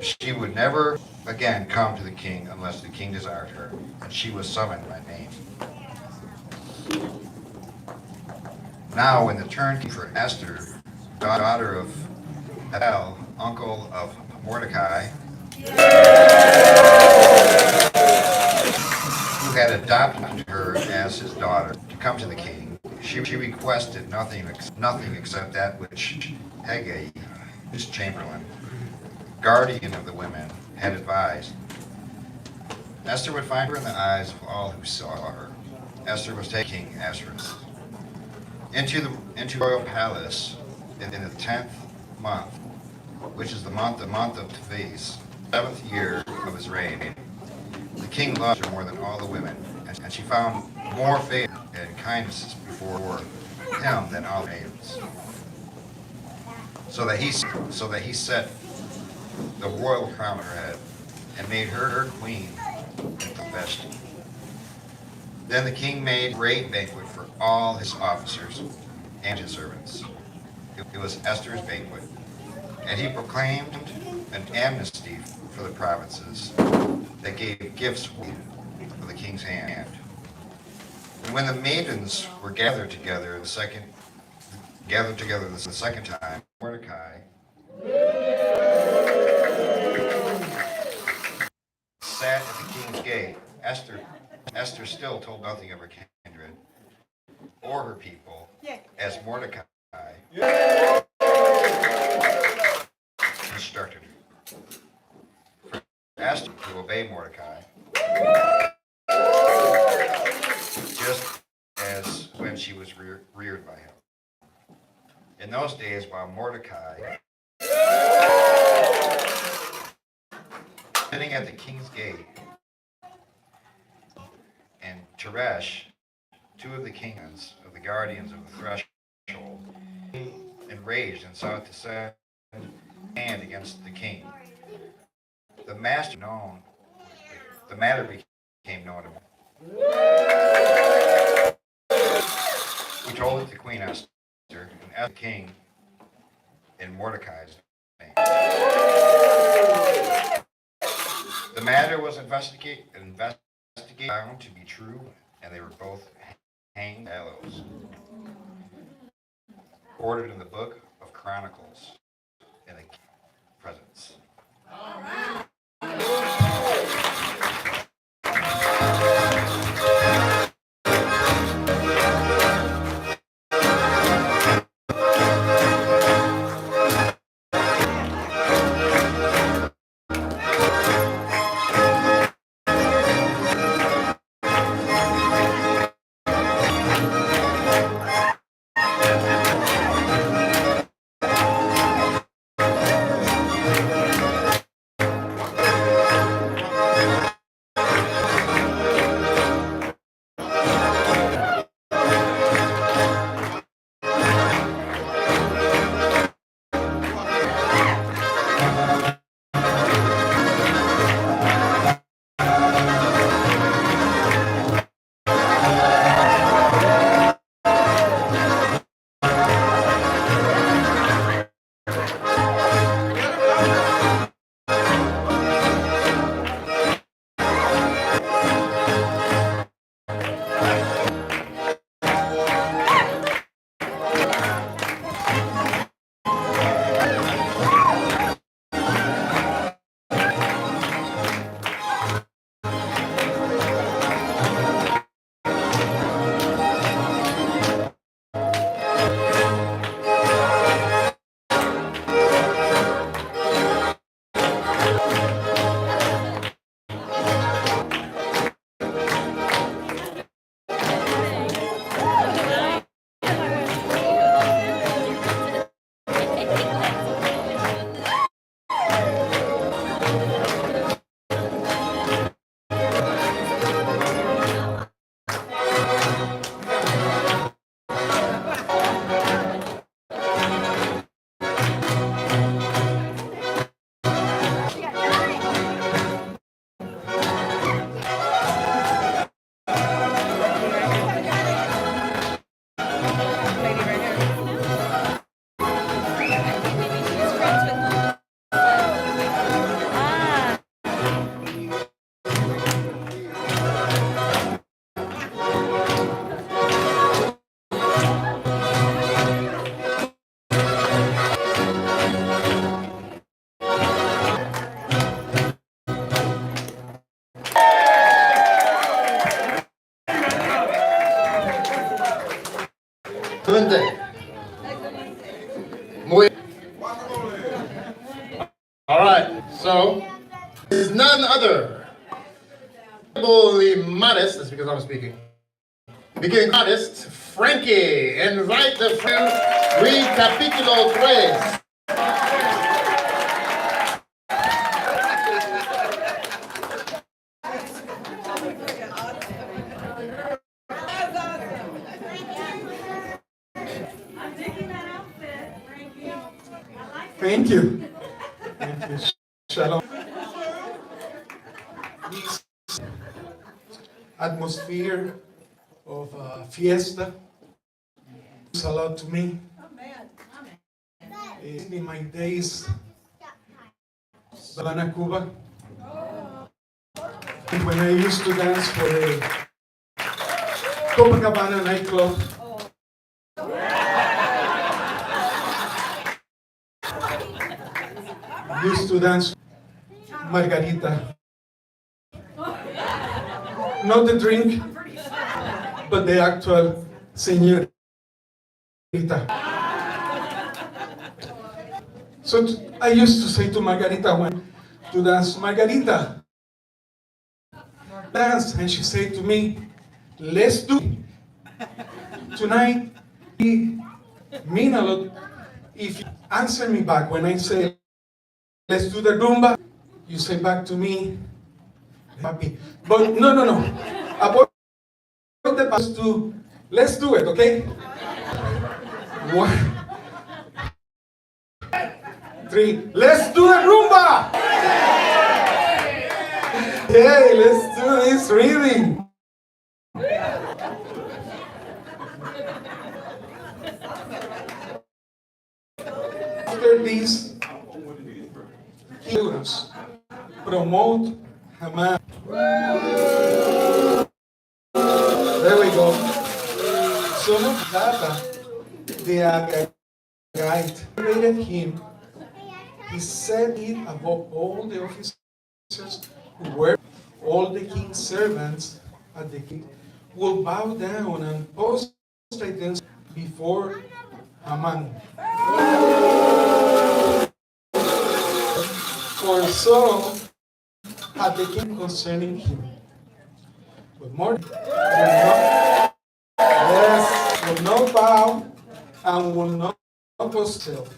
She would never again come to the king unless the king desired her, and she was summoned by name. Now when the turn came for Esther, daughter of Abel, uncle of Mordecai, who had adopted her as his daughter, to come to the king, she requested nothing except that which Hegai, his chamberlain, guardian of the women, had advised. Esther would find her in the eyes of all who saw her. Esther was taking King Ahasuerus into royal palace in the 10th month, which is the month of Tavis, 7th year of his reign. The king loved her more than all the women, and she found more favor and kindness before him than all the maidens. So that he set the royal crown on her head and made her queen of Vashti. Then the king made a great banquet for all his officers and his servants. It was Esther's banquet, and he proclaimed an amnesty for the provinces that gave gifts for the king's hand. And when the maidens were gathered together the second time, Mordecai sat at the king's gate. Esther still told nothing of her kindred or her people, as Mordecai instructed her. For Esther to obey Mordecai, just as when she was reared by him. In those days, while Mordecai sitting at the king's gate, and Teresh, two of the kings of the guardians of the threshold, enraged and sought to send hand against the king. The matter became known to him. He told it to Queen Esther, and asked the king in Mordecai's name. The matter was investigated found to be true, and they were both hanged gallows. Ordered in the book of Chronicles in the presence. All right. right, so is none other. Modest, that's because I'm speaking. Begin modest, Frankie, invite the friend, read capítulo 3. Thank you. Thank you. Shalom. This atmosphere of fiesta means a lot to me. In my days, Havana, Cuba, when I used to dance for a Copacabana nightclub. Used to dance Margarita. Not the drink, but the actual señorita. So I used to say to Margarita when to dance, Margarita, dance, and she said to me, let's do it. Tonight. It mean a lot if you answer me back when I say, let's do the rumba, you say back to me, happy. But no. Avoid the past to, let's do it, okay? 1, 3, let's do the rumba! Hey, let's do this reading. After this, students promote Hamas. There we go. Some of data, the guide rated him. He set it above all the officers who were all the king's servants at the king will bow down and prostrate themselves before Haman. For so had the king concerning him. But Mordecai will not bow and will not prostrate.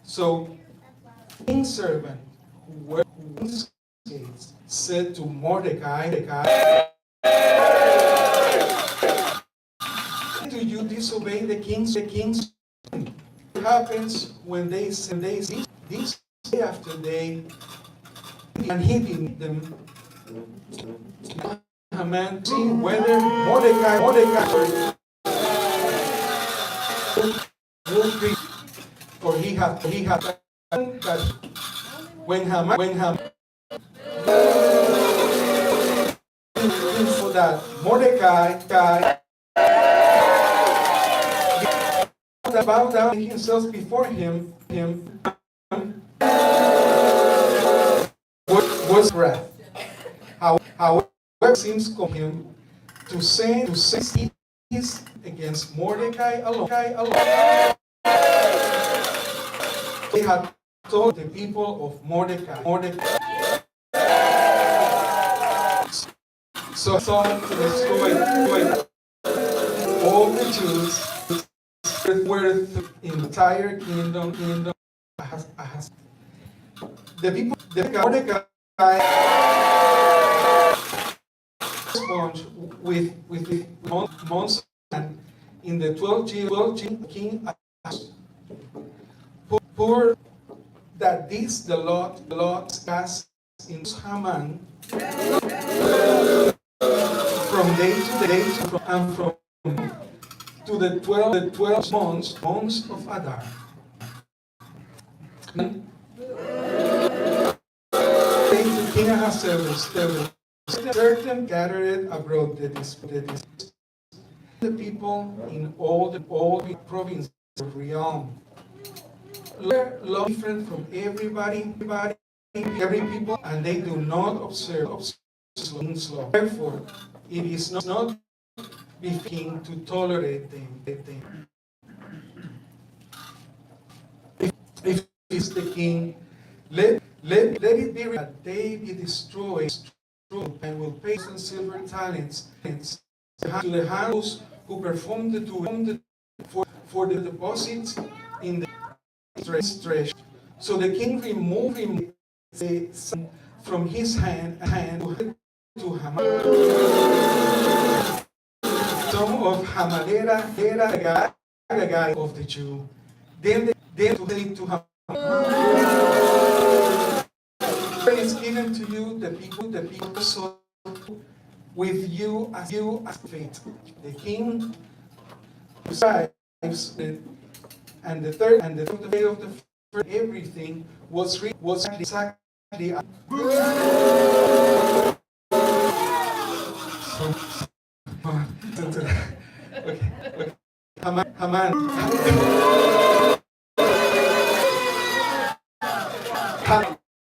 So the king's servant who were in his gates said to Mordecai, do you disobey the king's? What happens when they say this day after day, and he did them. Haman, see whether Mordecai will be, for he had that when Haman so that Mordecai bow down himself before him was wrath. However, it seems to him to say this against Mordecai alone. He had told the people of Mordecai. So to destroy all the Jews were the entire kingdom. The people, Mordecai respond with months and in the 12th year, king poor that this the Lord cast in Haman from day to day and from to the 12 months of Adar. To King Ahasuerus, certain gathered abroad the people in all the provinces of realm. Law different from every people, and they do not observe law. Therefore, it is not befitting to tolerate them. If it's the king, let let it be that they be destroyed, and will pay some silver talents to the hands who perform the duty for the deposits in the treasure. So the king removed him from his hand to Haman. Some of Hamadera guy of the Jew. Then to say to Haman, is given to you the people so with you as fate. The king describes and the third day of the first, everything was exactly okay. Haman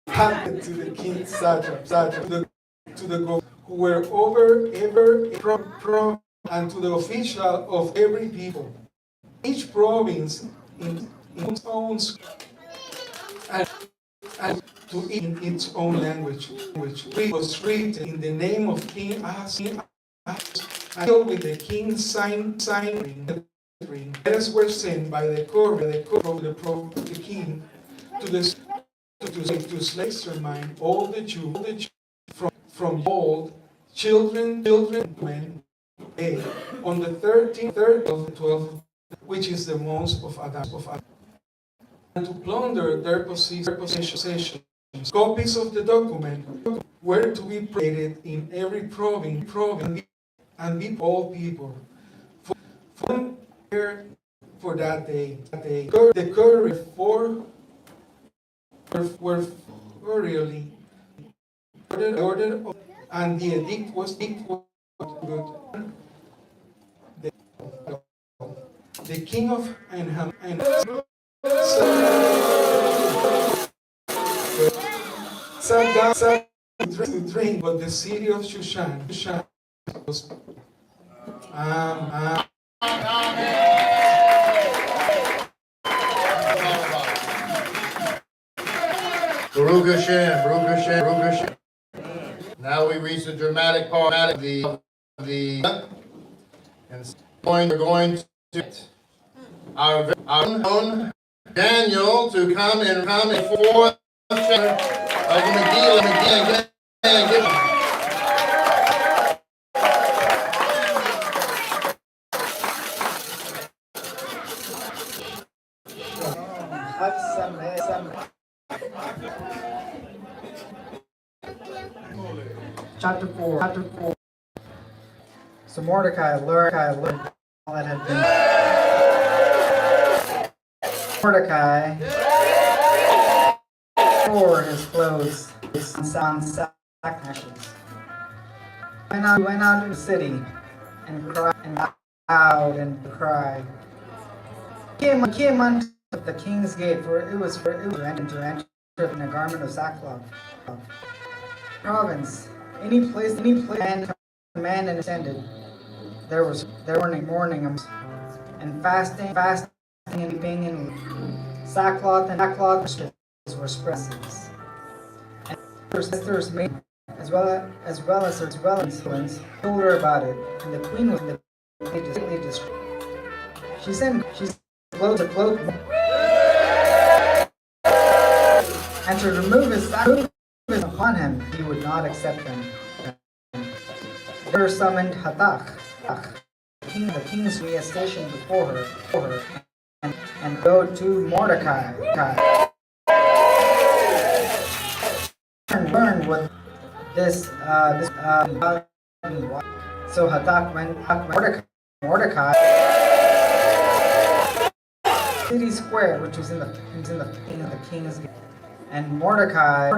handed to the king's satrap, to the go who were over and to the official of every people, each province in its own and to in its own language, which was written in the name of King Ahaz, until with the king's sign ring. Letters were sent by the courier of the king to exterminate all the Jews from old, children, men, on the 13th of the 12th, which is the month of Adam, and to plunder their possessions. Copies of the document were to be printed in every province and be all people. For that day, the courier were thoroughly ordered, and the edict was good. The king of Anham and sat down to drink, but the city of Shushan was Baruch Hashem, Baruch Hashem, Baruch Hashem. Now we reach the dramatic part of the and we're going to our own Daniel to come and forth of the Megillah and give Chapter 4. So Mordecai learned all that had been. Mordecai tore his clothes on sack ashes. He went out to the city and cried and bowed and cried. He came unto the king's gate, for it was to enter in a garment of sackcloth. Province. Any place, man and ascended. There was mourning and fasting and weeping and sackcloth were spresses. And sisters made as well as influence told her about it, and the queen was immediately distraught. She clothed and to remove his sackcloth upon him, he would not accept them. Her summoned Hathach, the king's station before her, and go to Mordecai. Learn what this. So Hathach went Mordecai city square, which was in the king's gate, and Mordecai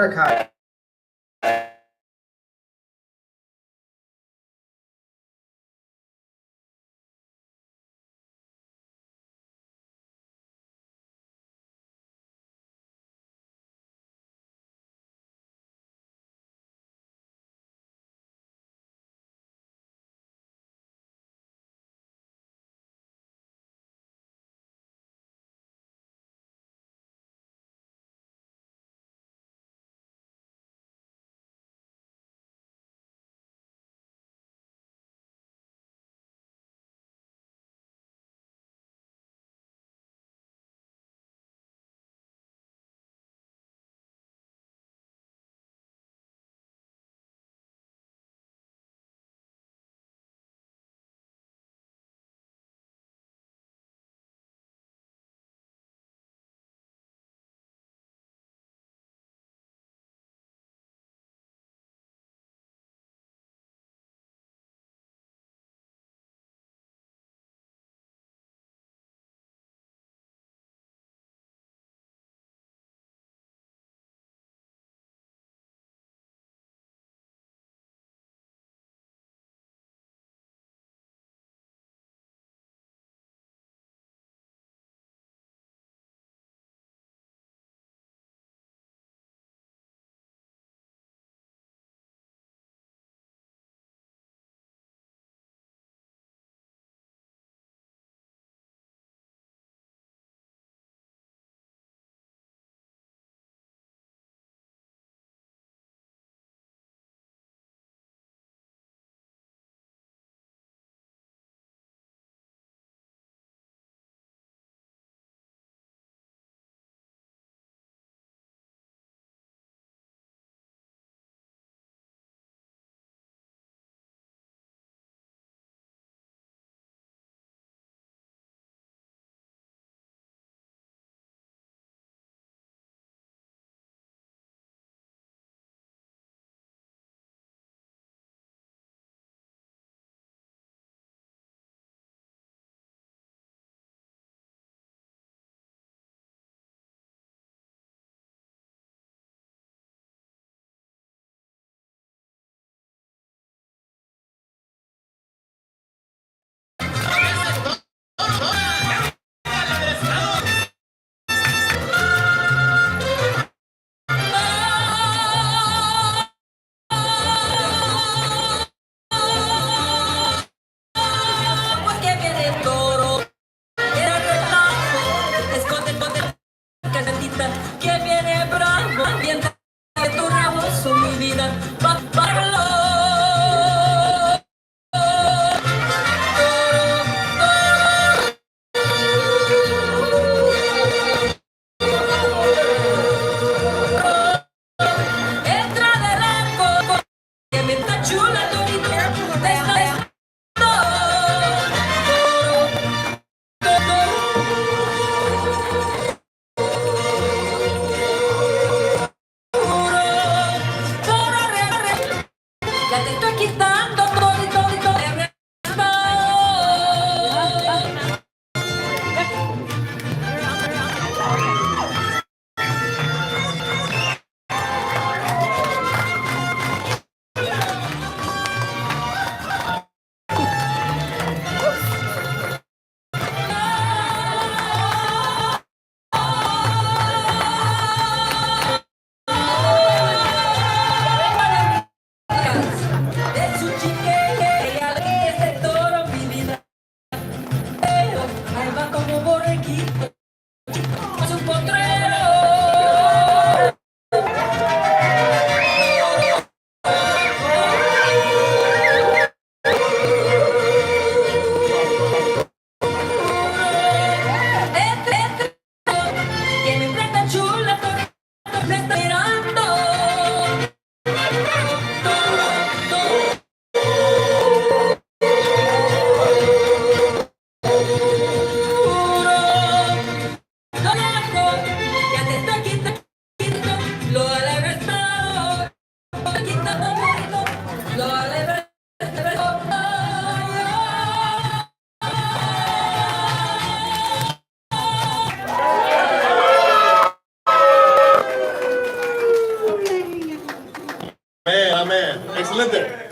Amen. Excelente.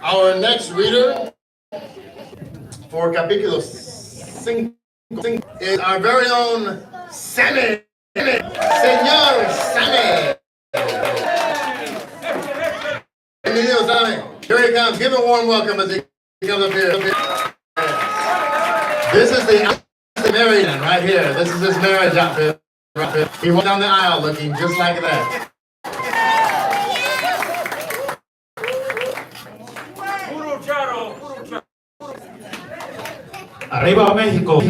Our next reader for capítulo 5 is our very own Sammy. Señor Sammy. Bienvenido, Sammy. Here he comes. Give him a warm welcome as he comes up here. This is the married man right here. This is his marriage outfit. He walked down the aisle looking just like that. Arriba México.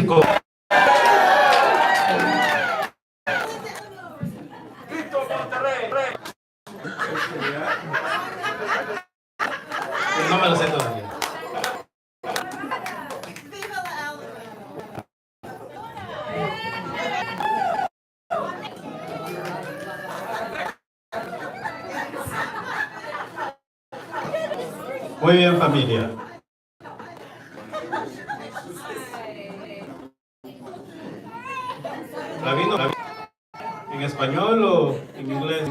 No me lo sé todavía. Muy bien, familia. ¿Rabino? ¿En español o en inglés?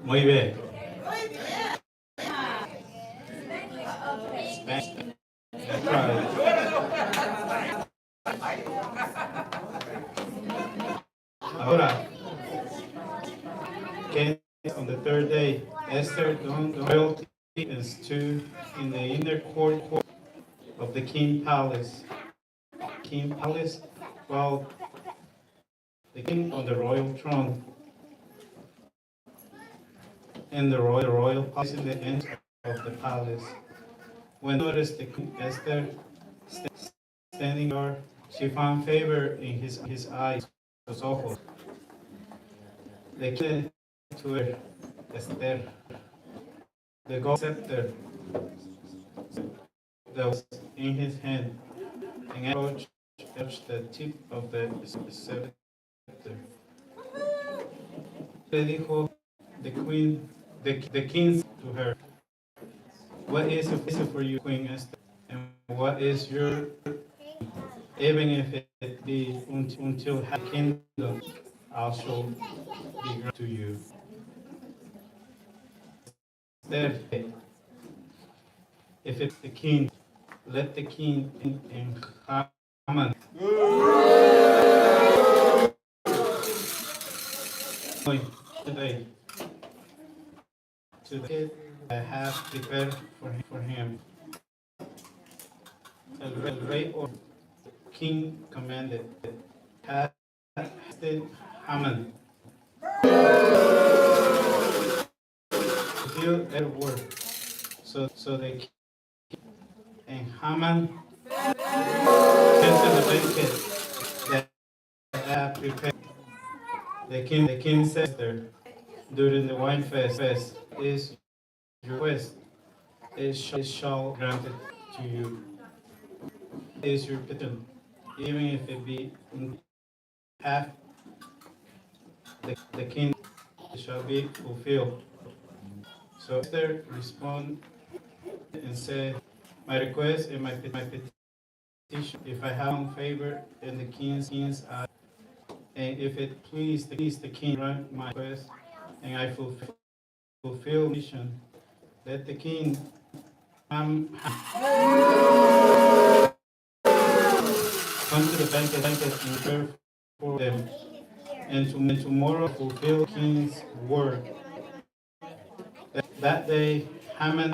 Muy bien. That's right. Ahora, que on the third day, Esther donned royalty and stood in the inner court of the king palace. While the king on the royal throne, and the royal palace in the end of the palace. When noticed the queen Esther standing there, she found favor in his eyes, sus ojos. The king said to her, Esther, the gold scepter that was in his hand, and approached the tip of the scepter. Le dijo the king to her, what is it for you, Queen Esther, and what is your, even if it be until the kingdom also be granted to you. Esther, if it's the king, let the king in Haman today to the kid I have prepared for him. El rey or king commanded, hasted Haman fulfill every word. So they came, and Haman came to the banquet that I had prepared. The king said there during the wine fest is your request, it shall grant it to you. Is your petition, even if it be in half, the king shall be fulfilled. So Esther responded and said, my request and my petition, if I have found favor in the king's eye, and if it please the king, grant my request, and I fulfill mission, let the king come to the banquet and prepare for them, and tomorrow fulfill king's word. That day, Haman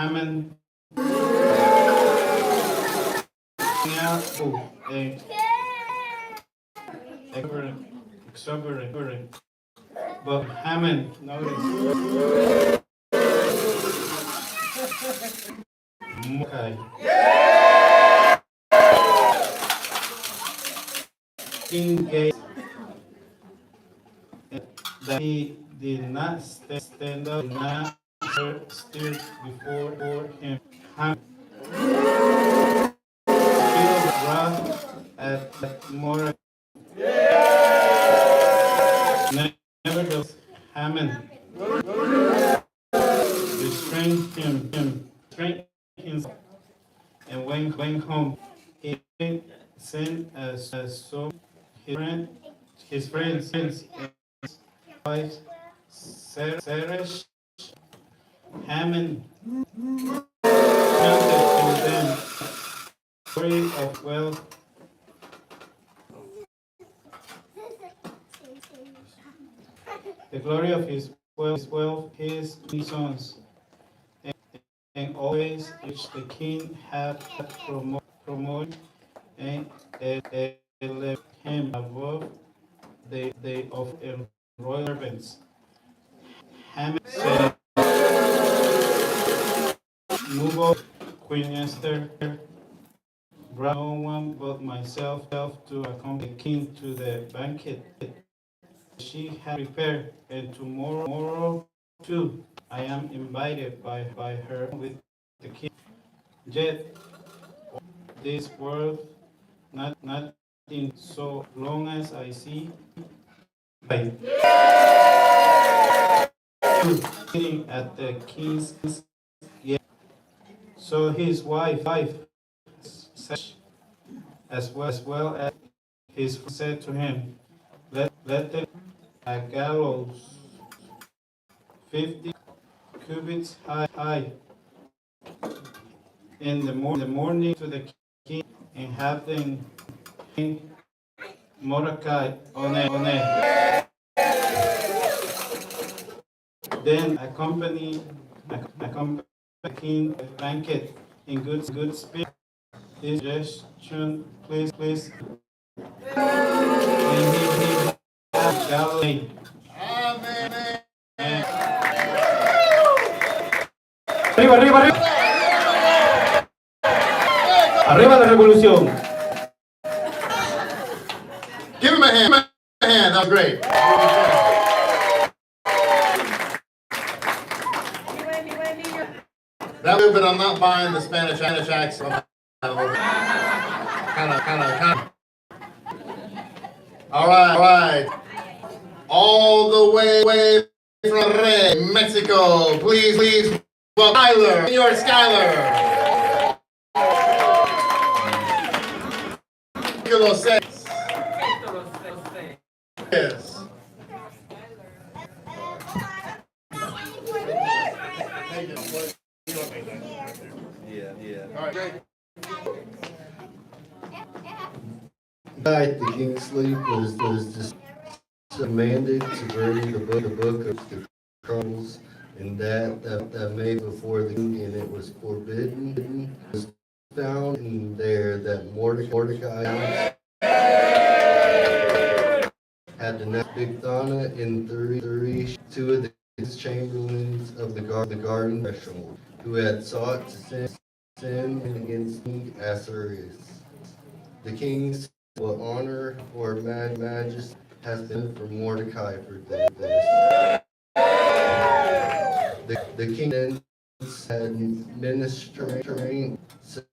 out food and exuberant. But Haman noticed Mordecai. King gave that he did not stand up, not stood before him. Haman filled wrath at Mordecai. Nevertheless, Haman restrained himself, and when home, he sent as so his friends and wife Zeresh. Haman counted to them glory of wealth. The glory of his wealth, his sons, and always which the king had promoted, and left him above the of royal servants. Haman said, move up, Queen Esther, brought no one but myself to accompany the king to the banquet she had prepared, and tomorrow too I am invited by her with the king. Yet this world nothing so long as I see by sitting at the king's gate. So his wife as well as his friend said to him, let them a gallows 50 cubits high in the morning to the king, and have them hang Mordecai on it. Then accompany the king to the banquet in good spirit. This suggestion, please. And he had Galilee. Amen. Arriba. Arriba la revolución. Give him a hand. That was great. That was, but I'm not buying the Spanish accent. Kind of. All right. All the way from Mexico. Please welcome Skyler. Senior Skyler. Capítulo 6. Yes. Yeah. All right, great. Night, the king's sleep was just commanded to bring the book of the Chronicles, and that made before the king, and it was forbidden. It was found in there that Mordecai Had the next Bigthana in three, two of the chamberlains of the garden threshold, who had sought to sin against King Ahasuerus. The king said, what honor or majesty has been for Mordecai for this? The king then said, ministering, said,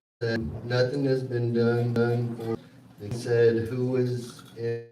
nothing has been done for. He said, who is in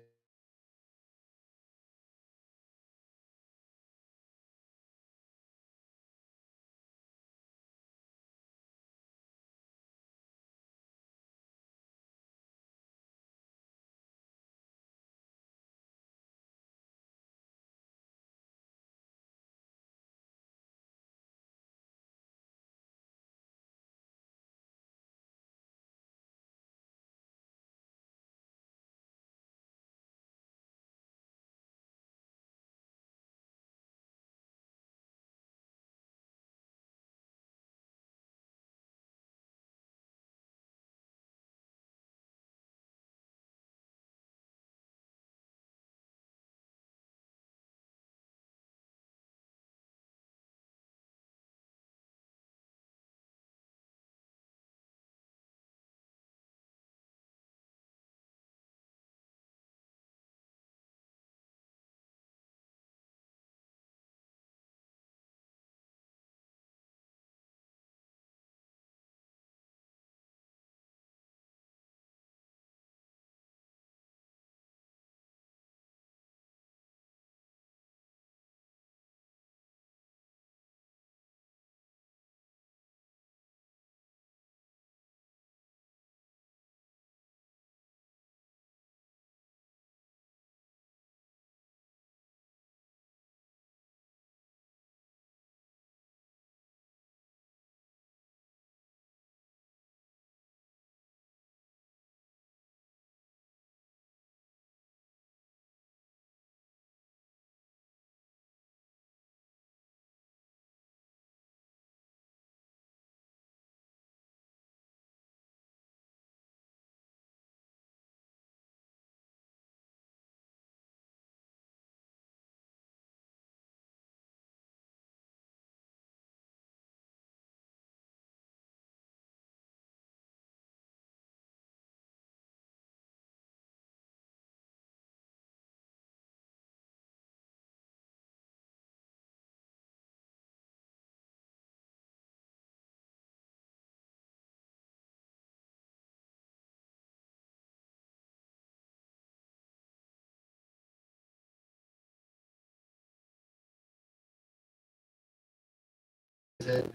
head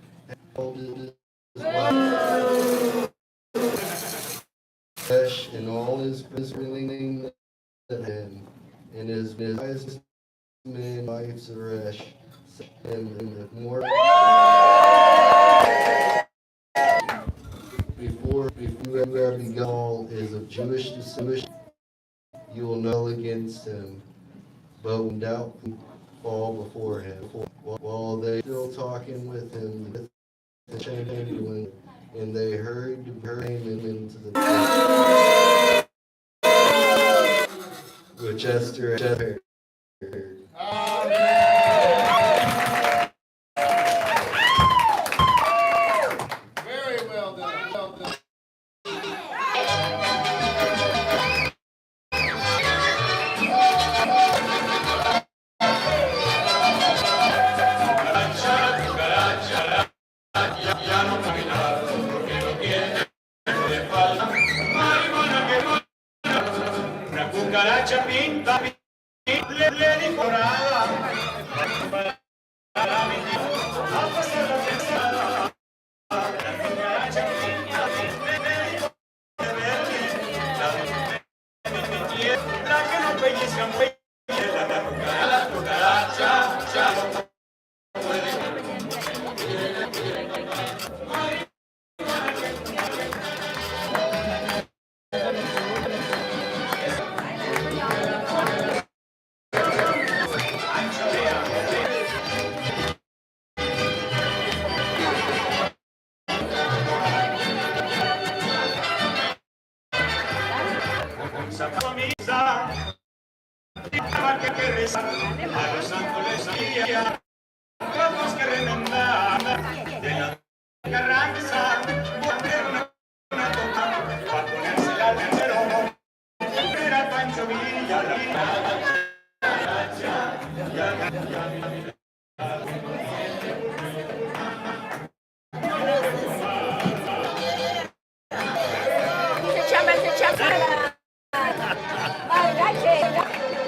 his flesh and all his remaining of him, and his wise men wife Zeresh and more before Rabbi Gal is of Jewish descent, you will know against him, but when doubt fall before him. While they still talking with him, the chamberlain, and they hurried to bring him into the which Esther heard. Very well done. Well done.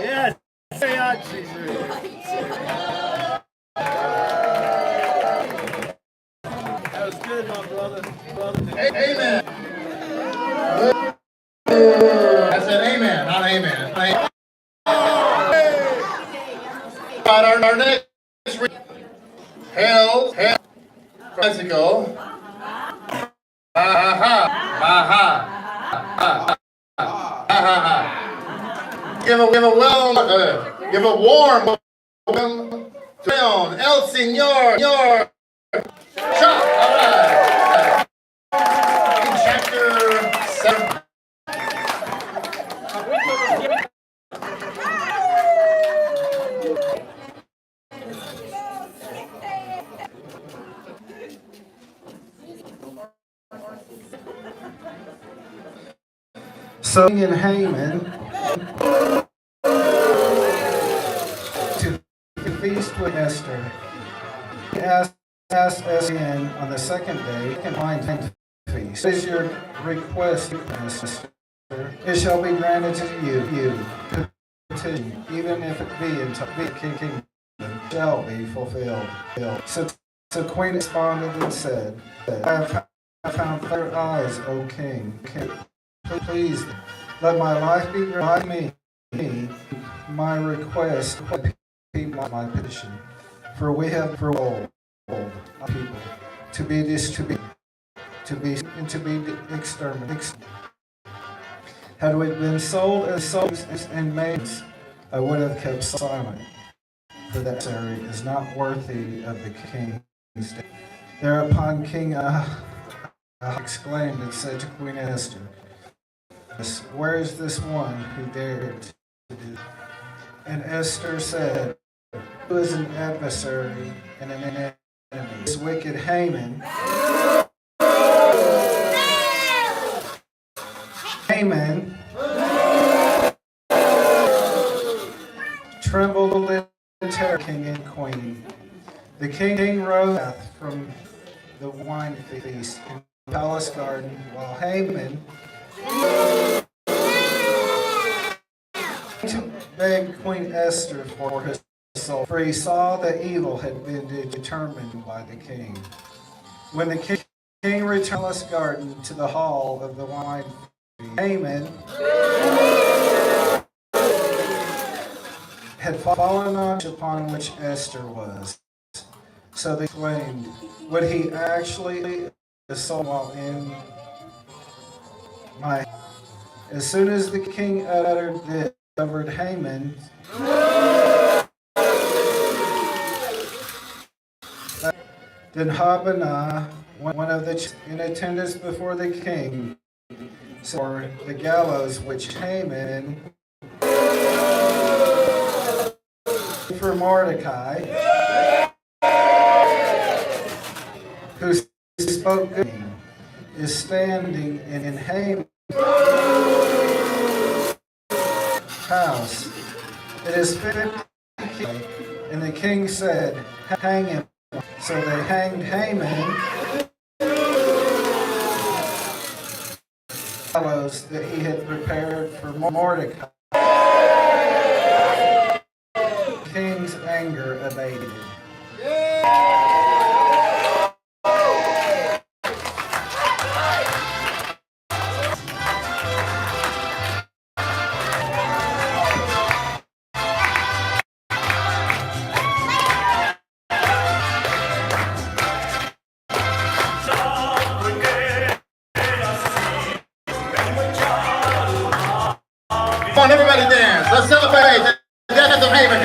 Yes. That was good, my brother. Amen. I said amen, not amen. Right, our next hell, Mexico. Give a warm welcome to El Señor. Shop. All right. Chapter 7. So in Haman to feast with Esther, he asked Esther on the second day, can find feast. What is your request, Esther? It shall be granted to you. Petition, even if it be until the kingdom shall be fulfilled. So Queen responded and said, I have found clear eyes, O king. Please, let my life be granted me, my request, be my petition. For we have old people to be distributed, to be exterminated. Had we been sold as souls and maids, I would have kept silent, for that adversary is not worthy of the king's death. Thereupon King exclaimed and said to Queen Esther, where is this one who dared to do? And Esther said, who is an adversary and an enemy? This wicked Haman. Trembled in terror, king and queen. The king rose from the wine feast in the palace garden, while Haman begged Queen Esther for his soul, for he saw that evil had been determined by the king. When the king returned to the palace garden to the hall of the wine feast, Haman had fallen upon which Esther was. So they exclaimed, would he actually assault while in my... As soon as the king uttered this, covered Haman, then Habanah, one of the in attendance before the king, for the gallows which Haman for Mordecai, who spoke good, is standing in Haman's house. It is 50, and the king said, hang him. So they hanged Haman, gallows that he had prepared for Mordecai. The king's anger abated. Come on, everybody dance. Let's celebrate the death of Haman.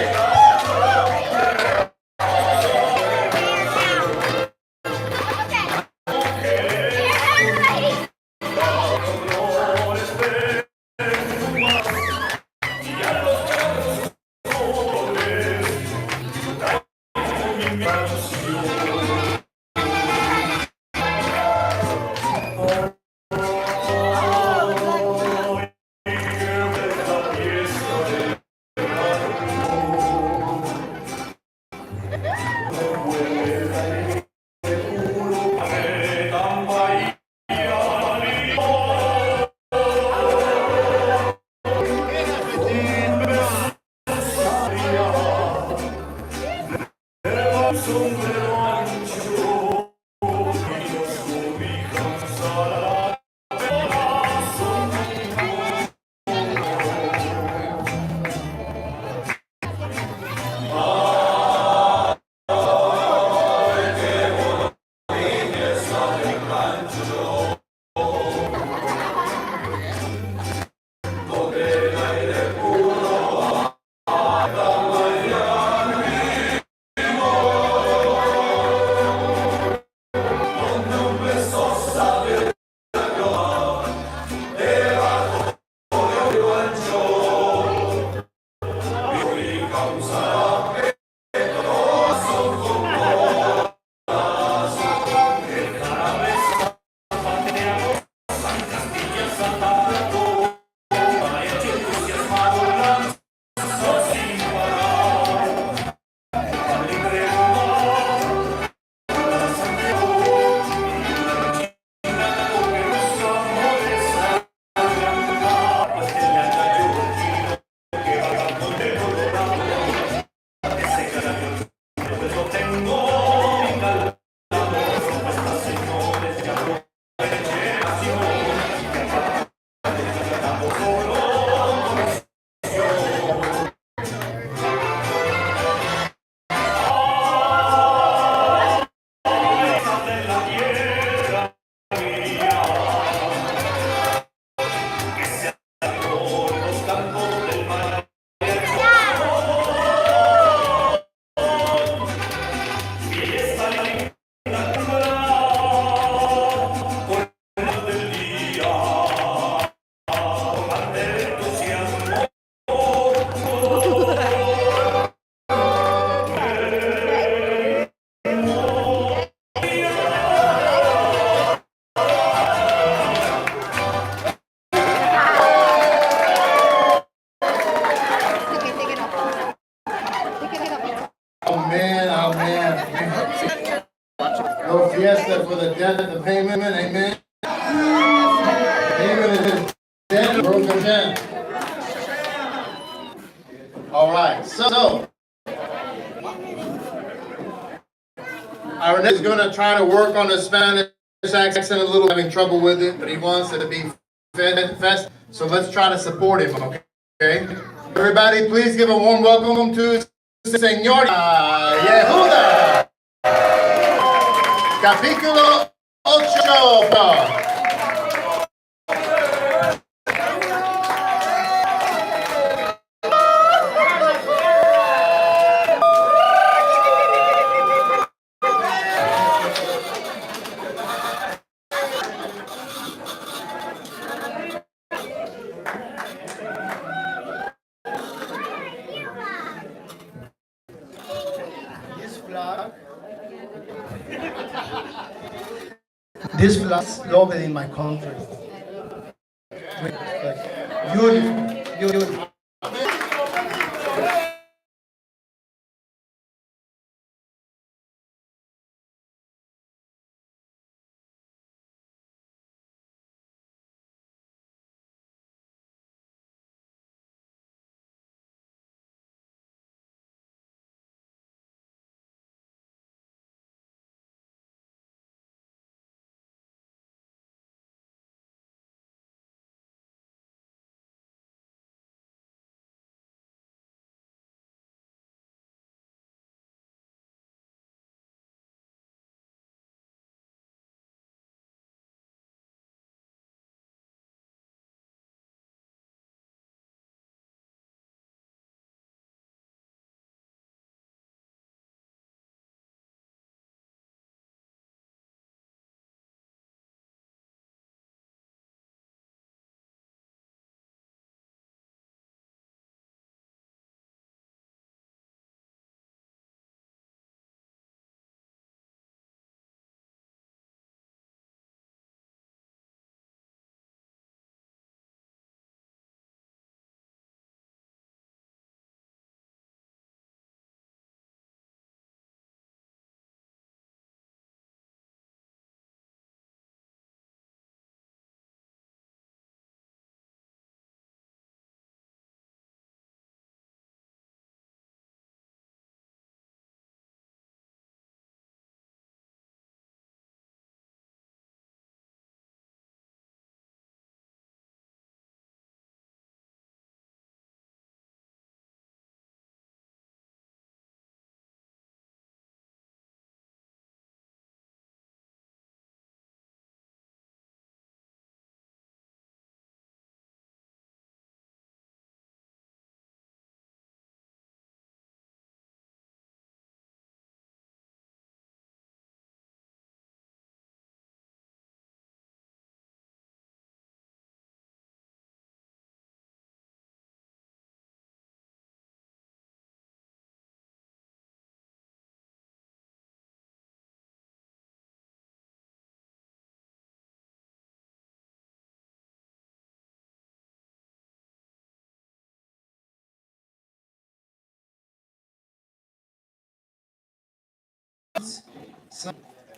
yes, that for the debt of the payment, amen. Even if it's debt, broken down. All right, so our next is going to try to work on the Spanish accent a little, having trouble with it, but he wants it to be fast. So let's try to support him, okay? Everybody, please give a warm welcome to Señor Yehuda. Capítulo 8. This flag is loved in my country. Like, beautiful, beautiful.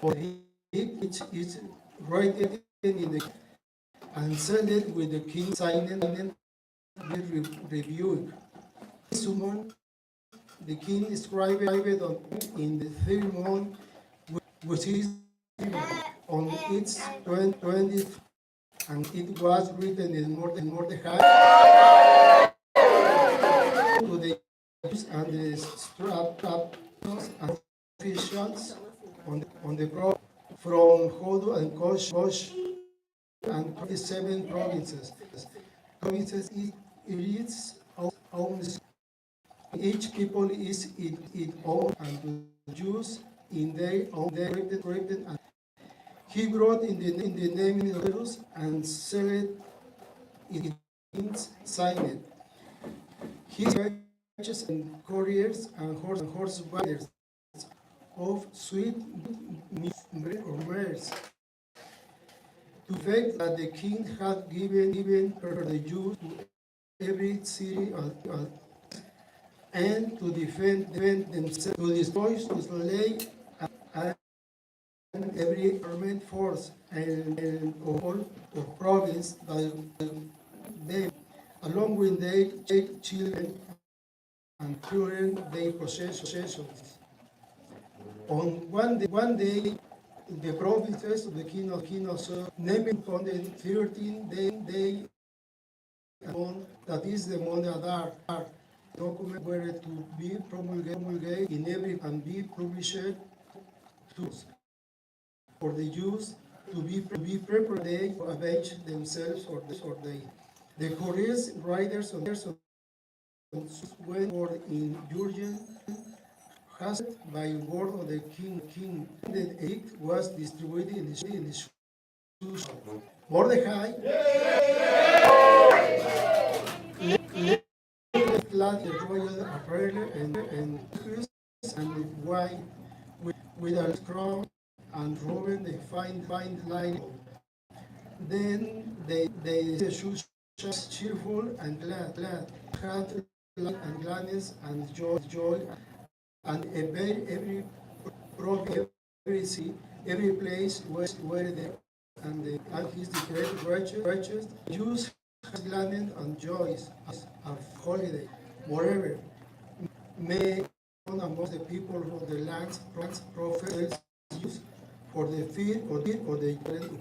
For it is written in the and sent it with the king signing with rebuke. Summon the king inscribed on in the third month, which is on its 20th, and it was written in Mordecai to the Jews and the straps and officials on the cross from Hodu and Kosh and 27 provinces. It is own. Each people is in its own, and the Jews in their own. And he wrote in the name of Jesus and sealed it in signed it. His churches and couriers and horse riders of sweet or mares, to fact that the king had given for the Jews to every city and to defend themselves, to destroy, to slay, and every armed force and all of province that they, along with their children and children, their possessions. On one day, the provinces of the king of Sodom, naming upon the 13th day, that is the month Adar, document were to be promulgated in every and be published to for the Jews to be prepared they to avenge themselves or they. The Koreans riders on went for in Georgian has by word of the king. The edict was distributed in the schools. Mordecai clad the royal apparel and white with a crown and Reuben the fine line. Then they shoes cheerful and glad, had and gladness and joy, and every every sea, every place where they and his declared righteous Jews has gladness and joys as a holiday. Moreover, may among the people of the lands prophets use for the feet or the children.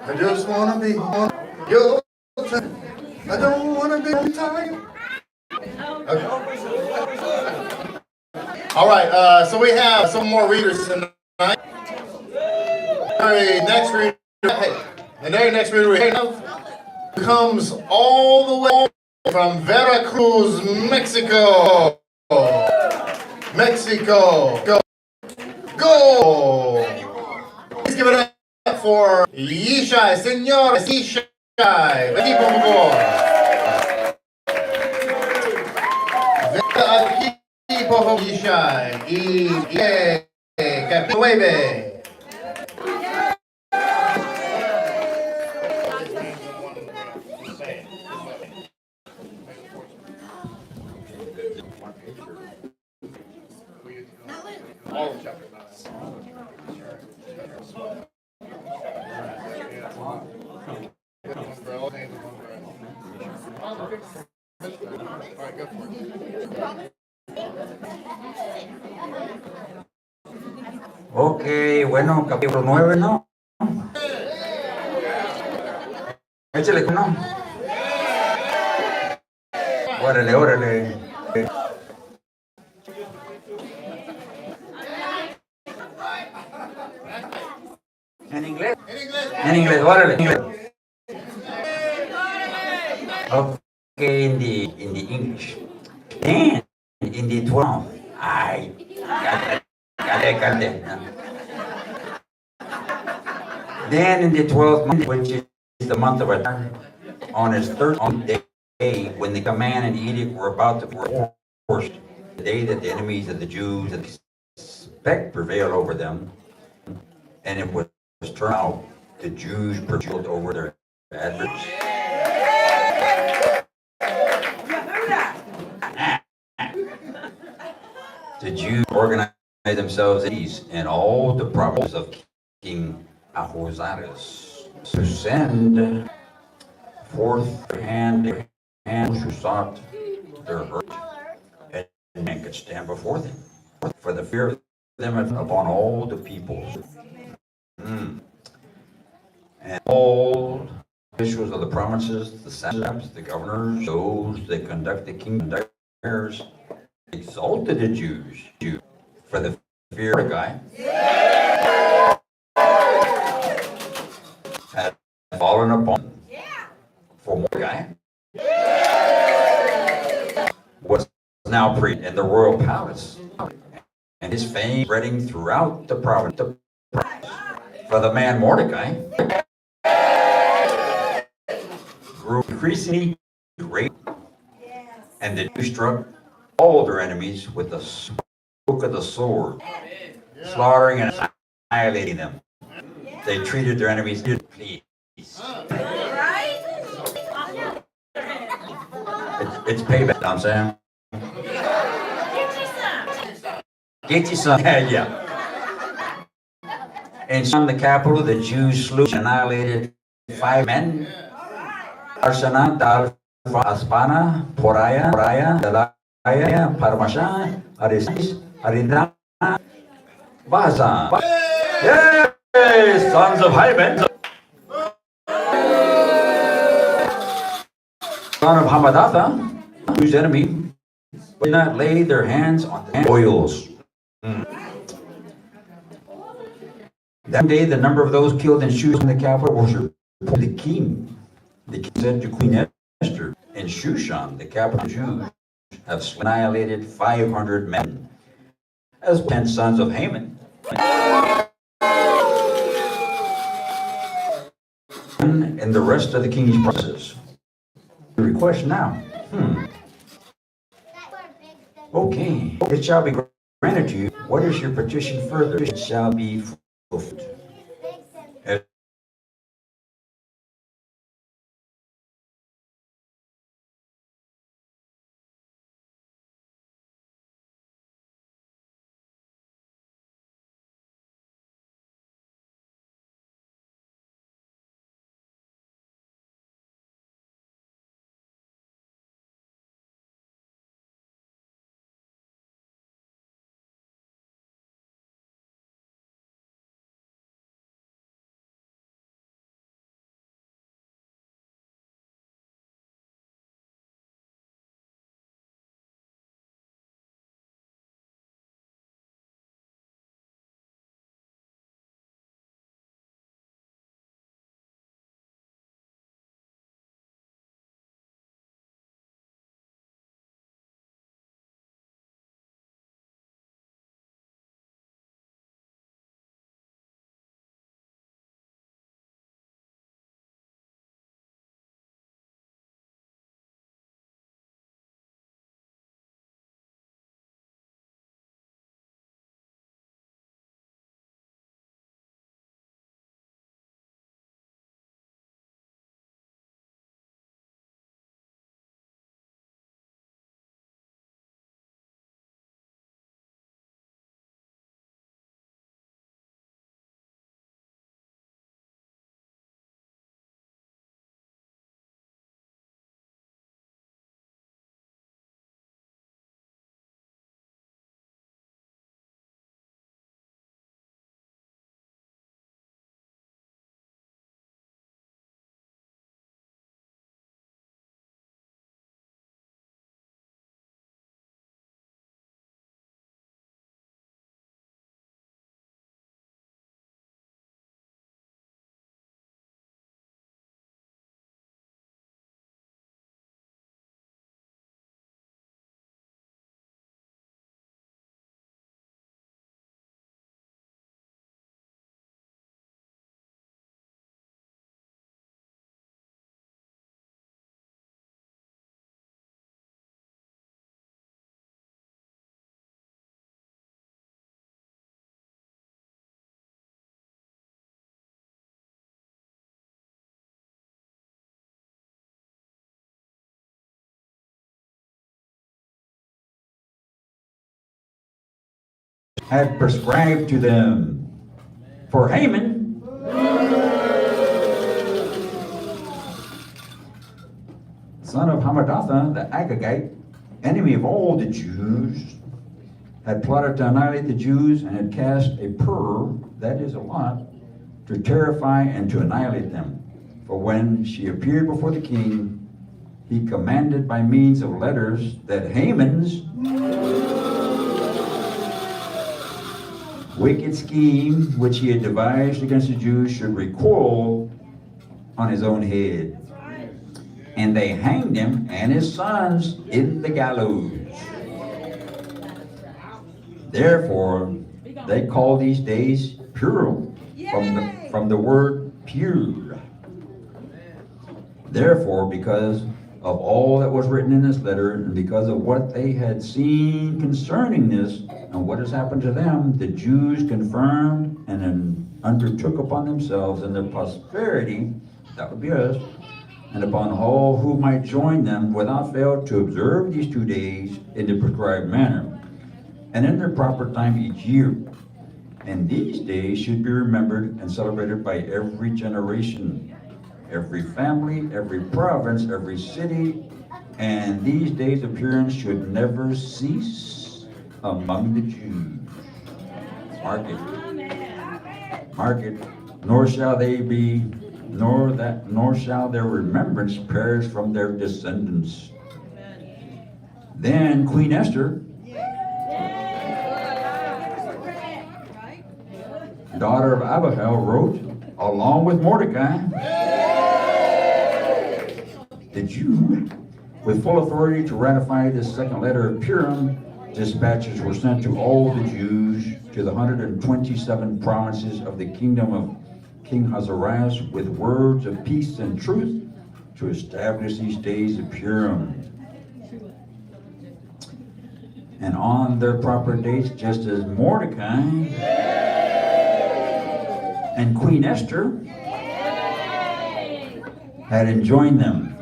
I just wanna be your time. I don't wanna be tired. Okay. All right, so we have some more readers tonight. The next reader, the very next reader we have comes all the way from Veracruz, Mexico. Mexico, go, go! Please give it up for Yishai, Senor Yishai. Aquí, por favor. Aquí, por favor, Yishai. Y, que mueve. Ok, bueno, capítulo 9, ¿no? Échale, ¿no? Órale, órale. ¿En inglés? En inglés, órale. En inglés. Okay, in the English. Then, in the 12, I got it. Then in the 12th month, which is the month of Adar, on his 13th day, when the command and edict were about to be enforced, the day that the enemies of the Jews and expect prevailed over them, and it was turned out the Jews prevailed over their adversaries. The Jews organized themselves in all the provinces of King Ahasuerus to send forth their hand who sought their hurt, and none could stand before them, for the fear of them upon all the peoples. And all officials of the provinces, the satraps, the governors, those that conduct the kingdom affairs, exalted the Jews for the fear of Mordecai had fallen upon them. For Mordecai was now priest in the royal palace, and his fame spreading throughout the province. For the man Mordecai grew increasingly great, and the Jews struck all their enemies with the stroke of the sword, slaughtering and annihilating them. They treated their enemies, please. It's payback, I'm saying. Get you some. Yeah. In the capital, the Jews slew and annihilated 5 men. Arsana, Dalfa, Aspana, Poraya, Dalaya, Parmasha, Aris, Arida, Baza. Yay! Sons of Hyman. Son of Hamadatha, whose enemy did not lay their hands on the oils. That day, the number of those killed in Shushan in the capital was the king. The king said to Queen Esther, in Shushan, the capital of Jews, have annihilated 500 men, as 10 sons of Haman. And the rest of the king's princes. The request now. Okay, it shall be granted to you. What is your petition further? It shall be fulfilled. had prescribed to them. For Haman, son of Hammedatha, the Agagite, enemy of all the Jews, had plotted to annihilate the Jews and had cast a pur, that is a lot, to terrify and to annihilate them. For when she appeared before the king, he commanded by means of letters that Haman's wicked scheme, which he had devised against the Jews, should recoil on his own head. And they hanged him and his sons in the gallows. Therefore, they call these days Purim, from the word pure. Therefore, because of all that was written in this letter, and because of what they had seen concerning this, and what has happened to them, the Jews confirmed and undertook upon themselves and their posterity, that would be us, and upon all who might join them without fail to observe these 2 days in the prescribed manner, and in their proper time each year. And these days should be remembered and celebrated by every generation, every family, every province, every city, and these days' appearance should never cease among the Jews. Mark it. Mark it. Nor shall they be, nor shall their remembrance perish from their descendants. Then Queen Esther, daughter of Abihail, wrote, along with Mordecai, the Jew, with full authority to ratify this second letter of Purim. Dispatches were sent to all the Jews, to the 127 provinces of the kingdom of King Ahasuerus, with words of peace and truth, to establish these days of Purim. And on their proper dates, just as Mordecai and Queen Esther had enjoined them,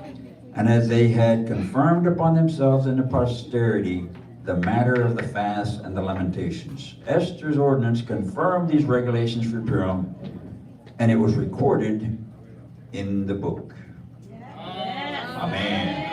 and as they had confirmed upon themselves and the posterity the matter of the fast and the lamentations. Esther's ordinance confirmed these regulations for Purim, and it was recorded in the book. Amen.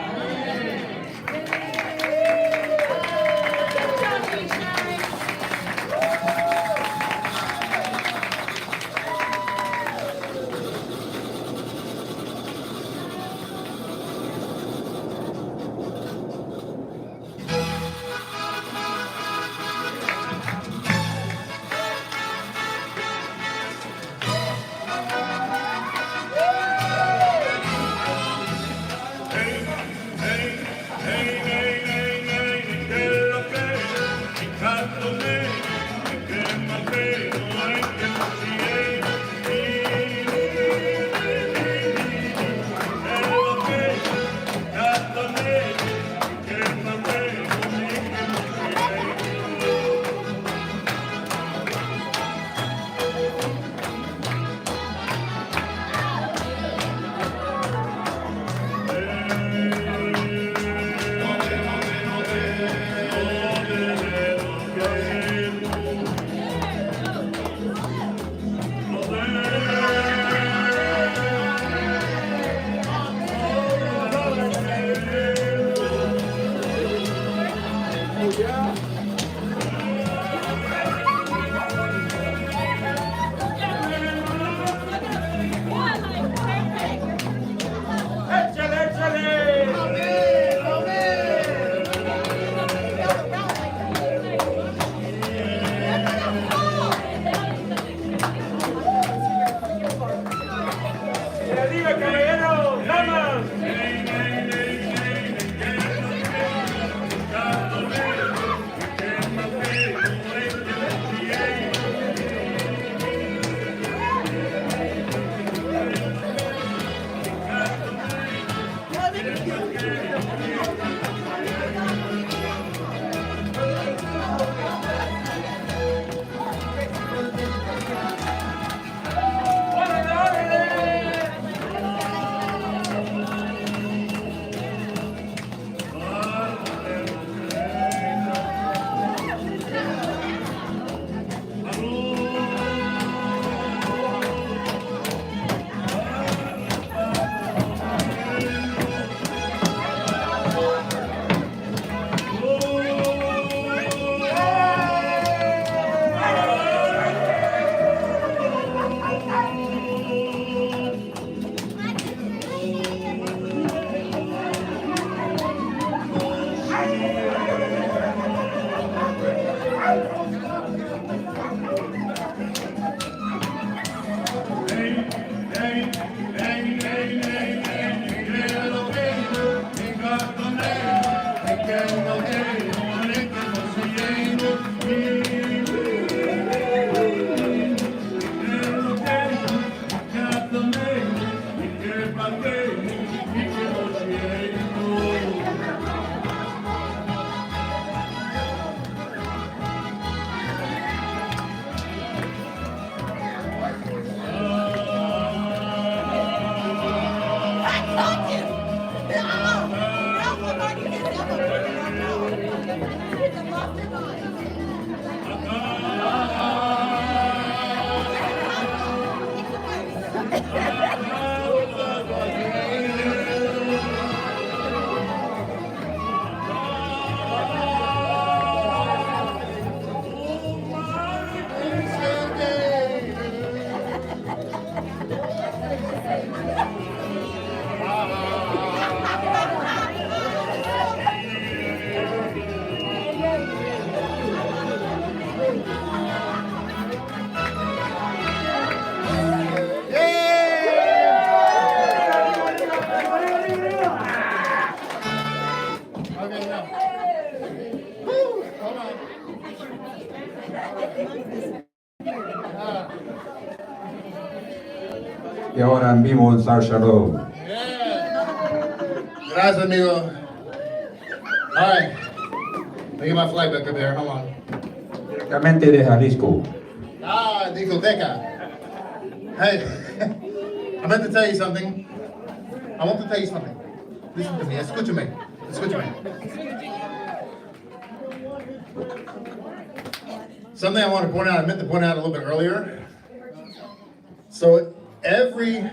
Y ahora vimos al Shalom. Gracias, amigo. All right. Let me get my flight back up there. Hold on. Directamente de Jalisco. Discoteca. Hey, I meant to tell you something. I want to tell you something. Listen to me. Escúchame. Something I want to point out. I meant to point out a little bit earlier. So every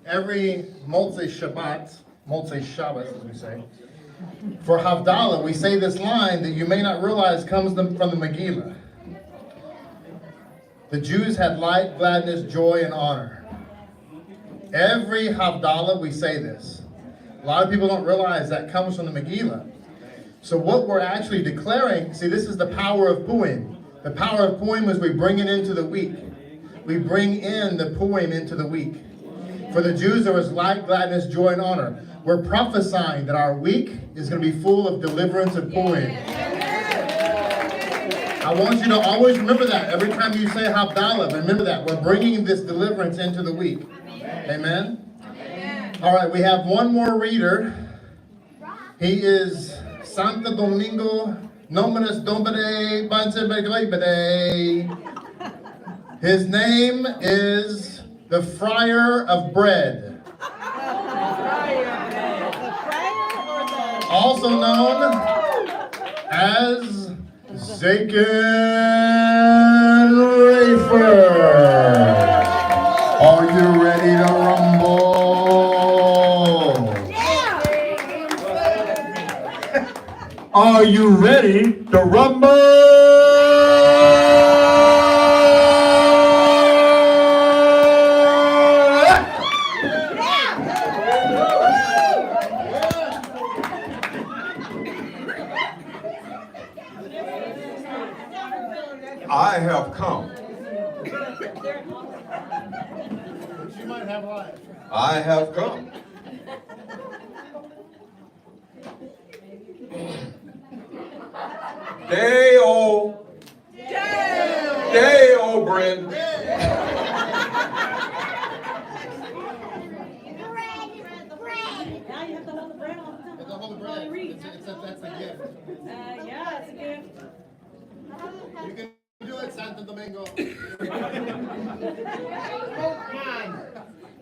Motzei Shabbat, as we say, for Havdalah, we say this line that you may not realize comes from the Megillah. The Jews had light, gladness, joy, and honor. Every Havdalah, we say this. A lot of people don't realize that comes from the Megillah. So what we're actually declaring, see, this is the power of Purim. The power of Purim is we bring it into the week. We bring in the Purim into the week. For the Jews, there was light, gladness, joy, and honor. We're prophesying that our week is going to be full of deliverance and Purim. I want you to always remember that. Every time you say Havdalah, remember that. We're bringing this deliverance into the week. Amen? All right, we have one more reader. He is Santo Domingo Nominus Domine Banse Beglebede. His name is the Friar of Bread. Also known as Zaken Rafer. Are you ready to rumble? Are you ready to rumble? I have come. I have come. Deo bread. Now you have to hold the bread all the time. That's a gift. Yeah, it's a gift. You can do it, Santo Domingo.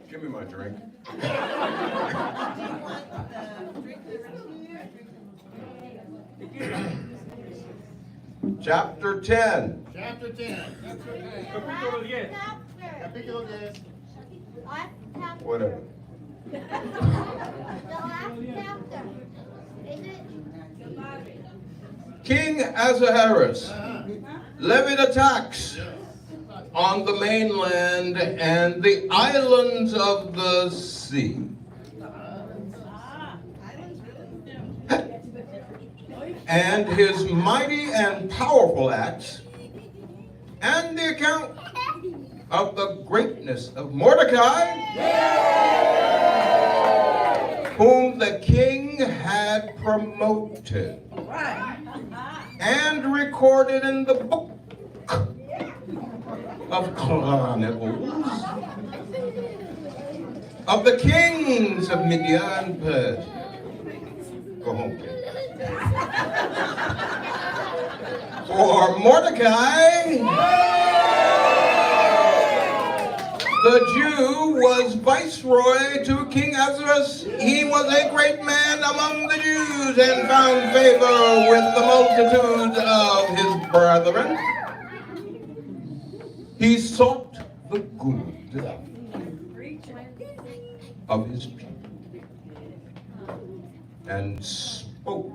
Give me my drink. Chapter 10. Chapter 10. Capítulo 10. Whatever. The last chapter. Is it? King Ahasuerus levied a tax on the mainland and the islands of the sea. And his mighty and powerful acts, and the account of the greatness of Mordecai, whom the king had promoted, and recorded in the book of Chronicles of the kings of Media and Persia. Go home, kid. For Mordecai, the Jew, was viceroy to King Ahasuerus. He was a great man among the Jews and found favor with the multitude of his brethren. He sought the good of his people and spoke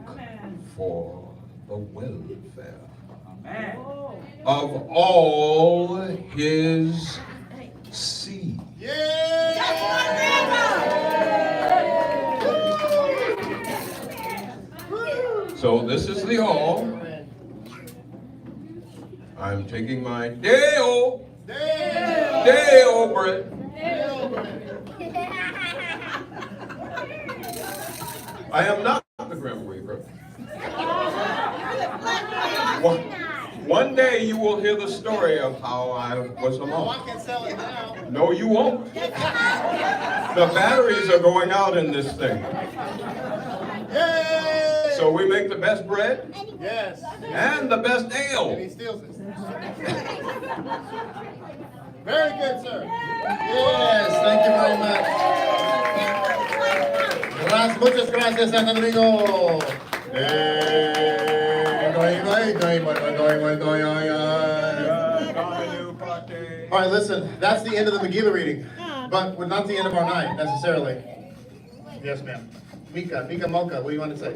for the welfare of all his seed. So this is the all. I'm taking my Deo bread. I am not the Grim Reaper. One day you will hear the story of how I was a monk. can sell it now. No, you won't. The batteries are going out in this thing. Yay! So we make the best bread Yes. and the best And ale. he steals it. Very good, sir. Yes, thank you very much. Muchas gracias, Santo Domingo. All right, listen, that's the end of the Megillah reading, but not the end of our night necessarily. Yes, ma'am. Mika Mocha, what do you want to say?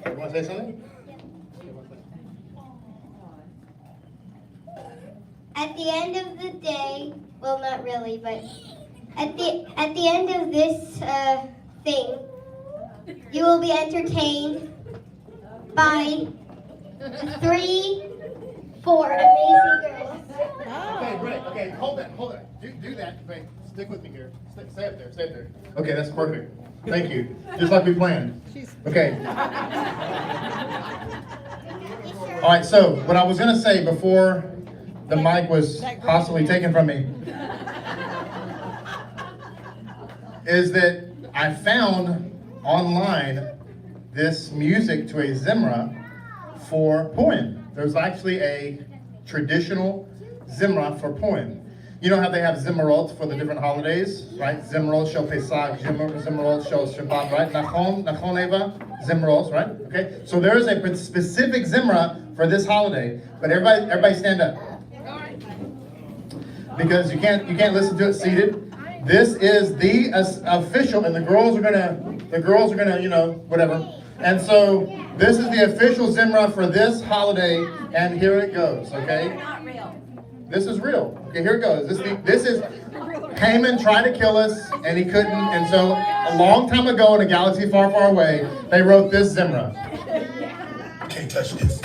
You want to say something? At the end of the day, well, not really, but at the end of this thing, you will be entertained by 4 amazing girls. Okay, great. Okay, hold that. Do that. Wait, stick with me here. Stay up there. Okay, that's perfect. Thank you. Just like we planned. Okay. All right, so what I was going to say before the mic was possibly taken from me is that I found online this music to a Zimra for Purim. There's actually a traditional Zimra for Purim. You know how they have Zimmerot for the different holidays, right? Zimmerot shel Pesach, Zimmerot shel Shabbat, right? Nachon Eva, Zimmerot, right? Okay, so there is a specific Zimra for this holiday, but everybody stand up. Because you can't listen to it seated. This is the official, and the girls are gonna, whatever. And so this is the official Zimra for this holiday, and here it goes. Okay. Not real. This is real. Okay, here it goes. This is Haman tried to kill us, and he couldn't. And so a long time ago in a galaxy far, far away, they wrote this Zimra. Can't touch this.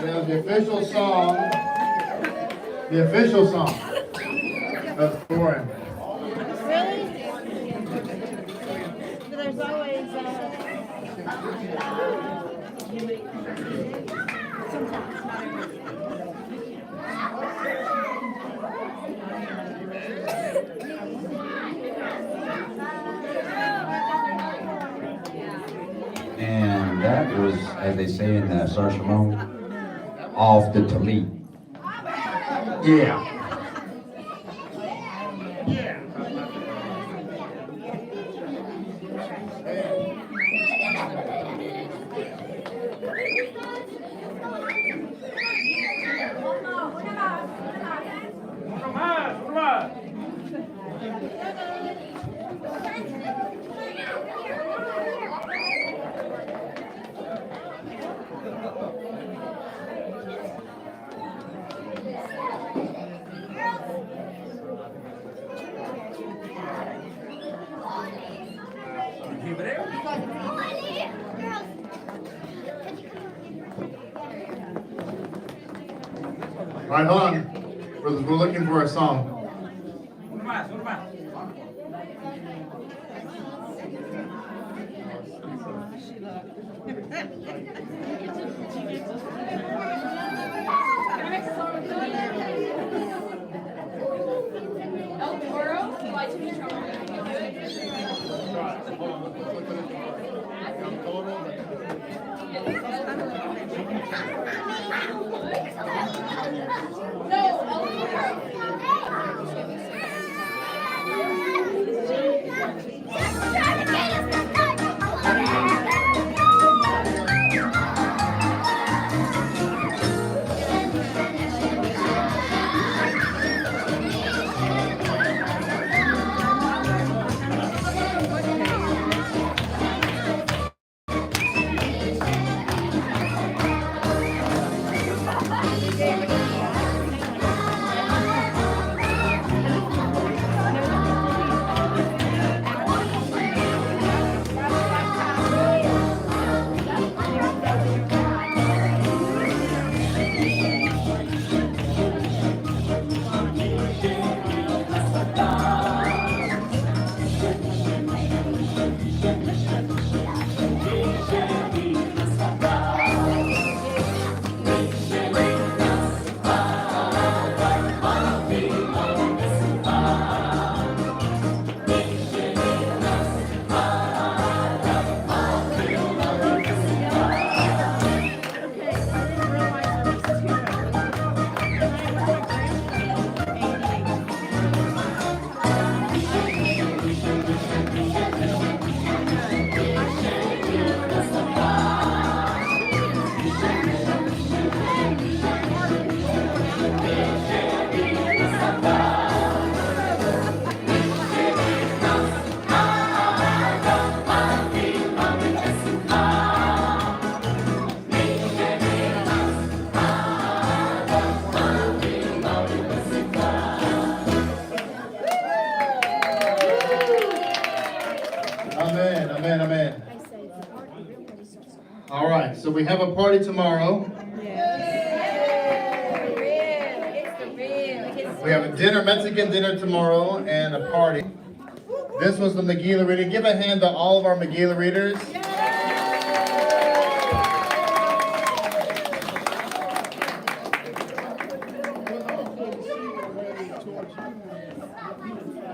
have the official song. The official song of Purim. Really? But there's always, sometimes, not And that was, as they say in the Shemot, off the Talmud. Yeah. Right on. We're looking for a song. All right, so we have a party tomorrow. We have a dinner, Mexican dinner tomorrow, and a party. This was the Megillah reading. Give a hand to all of our Megillah readers.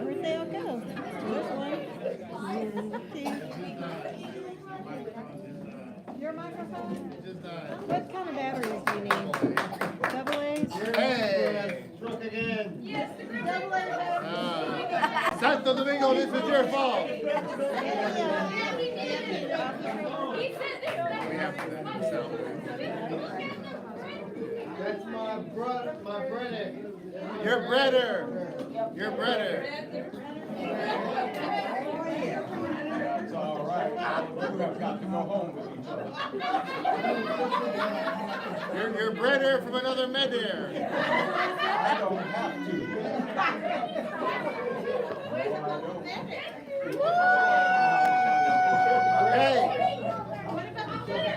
Where'd they all go? There's one. Your microphone? What kind of batteries do you need? Double A's? Hey, struck again. Yes, double A batteries. Santo Domingo, this is your fault. That's my brother. Your brother. Your brother. It's all right. We have got to go home with each other. Your brother from another Medir. I don't have to.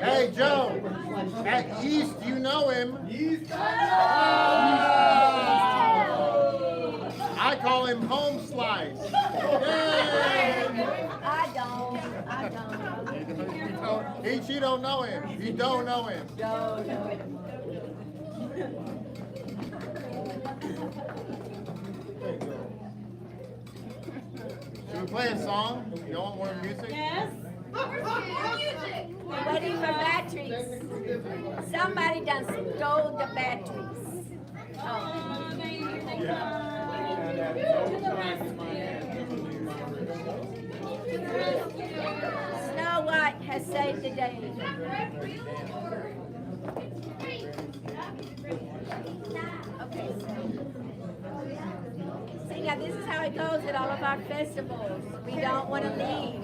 Hey, Joe. At East, you know him. I call him Home Slice. Yay! I don't. You don't know him. You don't know him. Should we play a song? You want more music? Yes. We're waiting for batteries. Somebody done stole the batteries. Snow White has saved the day. Okay, see, now this is how it goes at all of our festivals. We don't want to leave.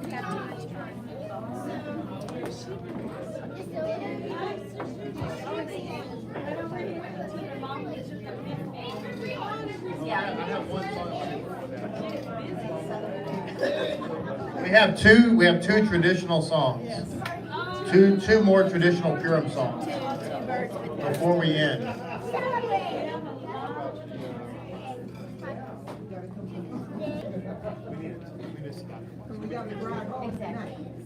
We have too much time. We have two traditional songs. Two more traditional Purim songs before we end.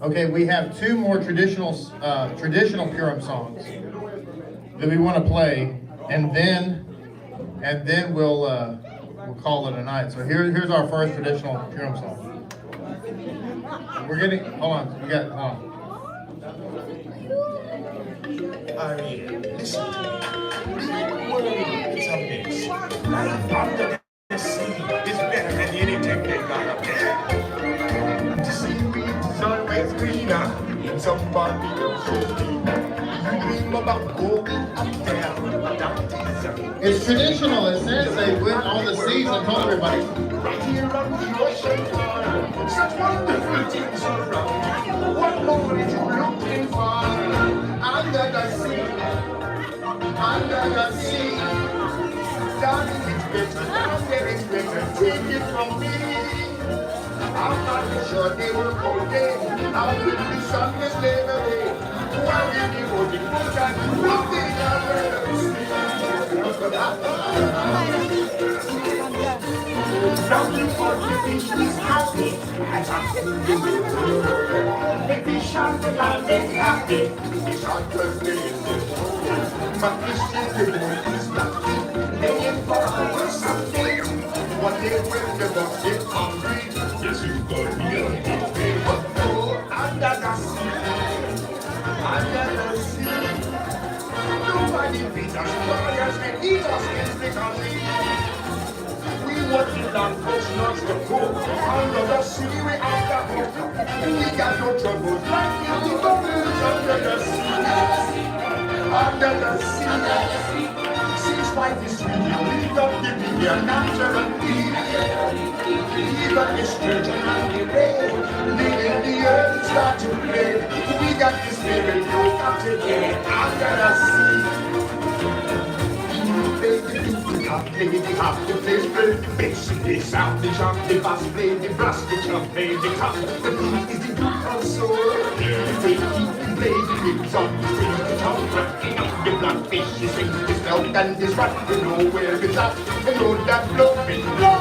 Okay, we have two more traditional Purim songs that we want to play, and then we'll call it a night. So here's our first traditional Purim song. We're getting, hold on, hold on. Aliyah, listen to me. The word is a mix. Life under the sea is better than anything they got up there. The seaweed is always greener in somebody else's dream. You dream about going up there, that is It's traditional. It says they went on the seas and told everybody. right here on the ocean floor. Such wonderful things around. What more is you looking for? Under the sea, darling, it's better, down there it's better, take it from me. I'm not sure they will go there, how will the sun is laid away, why will you hold it, put on the one thing I'd rather see. Looking for the fish is happy, as I'm sitting in the the fish on the land is happy. It's on Thursday in the morning, but this is the moon is lucky. Laying for hours something. One day when the box get hungry, yes, you go here. But no, under the sea, nobody beats us, warriors and eat us instantly. We working on folks not to go. Under the sea, we after hope. We got no troubles like the bubbles under the sea. Under the sea. Since life is sweet, we don't give me your natural need. Even the sturgeon and the rain, leaving the earth start to play. We got the spirit, you got to get under the sea. Play the hop, the place, play the bass, the sound, the jump, the bass, play the brass, the jump, play the top. The beat is the brutal soul. The play the rhythms on the string, the tongue, rocking up the blackfish, you sing the snout and the rat, you know where it's at, you know that blow is blow.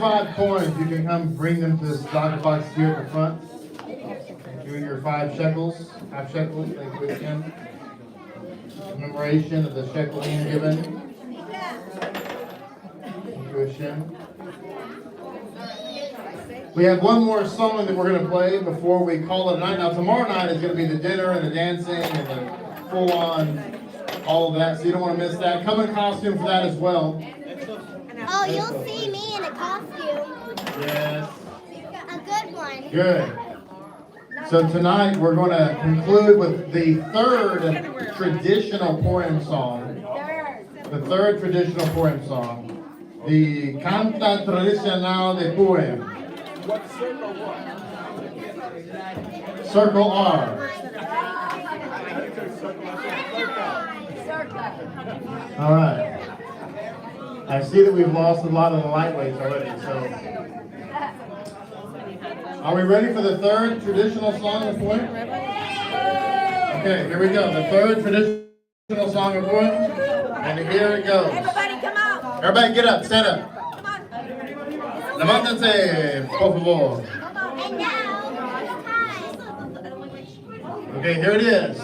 5 coins, you can come bring them to this docket box here at the front. Thank you. Your 5 shekels, half shekels. Thank you again. Commemoration of the shekel being given. Thank you, Hashem. We have one more song that we're going to play before we call it a night. Now, tomorrow night is going to be the dinner and the dancing and the full-on, all of that, so you don't want to miss that. Come in costume for that as well. Oh, you'll see me in a costume. Yes. A good one. Good. So tonight we're going to conclude with the 3rd traditional Purim song. The 3rd traditional Purim song. The Canta Tradicional de Purim. What circle what? Circle R. All right. I see that we've lost a lot of the lightweights already, so. Are we ready for the 3rd traditional song of Purim? Okay, here we go. The 3rd traditional song of Purim. And here it goes. Everybody come out. Everybody get up, stand up. Come on. Levántense, por favor. And now, Okay, here it is.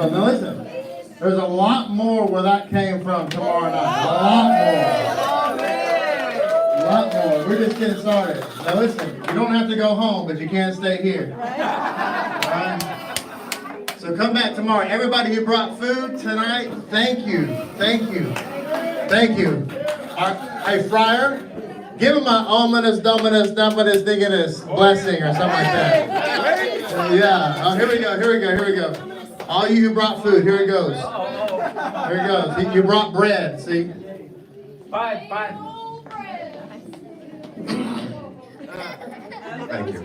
But now listen, there's a lot more where that came from tomorrow night. A lot more. We're just getting started. Now listen, you don't have to go home, but you can't stay here. Alright? So come back tomorrow. Everybody who brought food tonight, thank you. Thank you. Thank you. Hey, Friar, give him an ominous, dominus, diginus blessing or something like that. Yeah. Oh, here we go. All you who brought food, here it goes. Here it goes. You brought bread, see? Five. Thank you.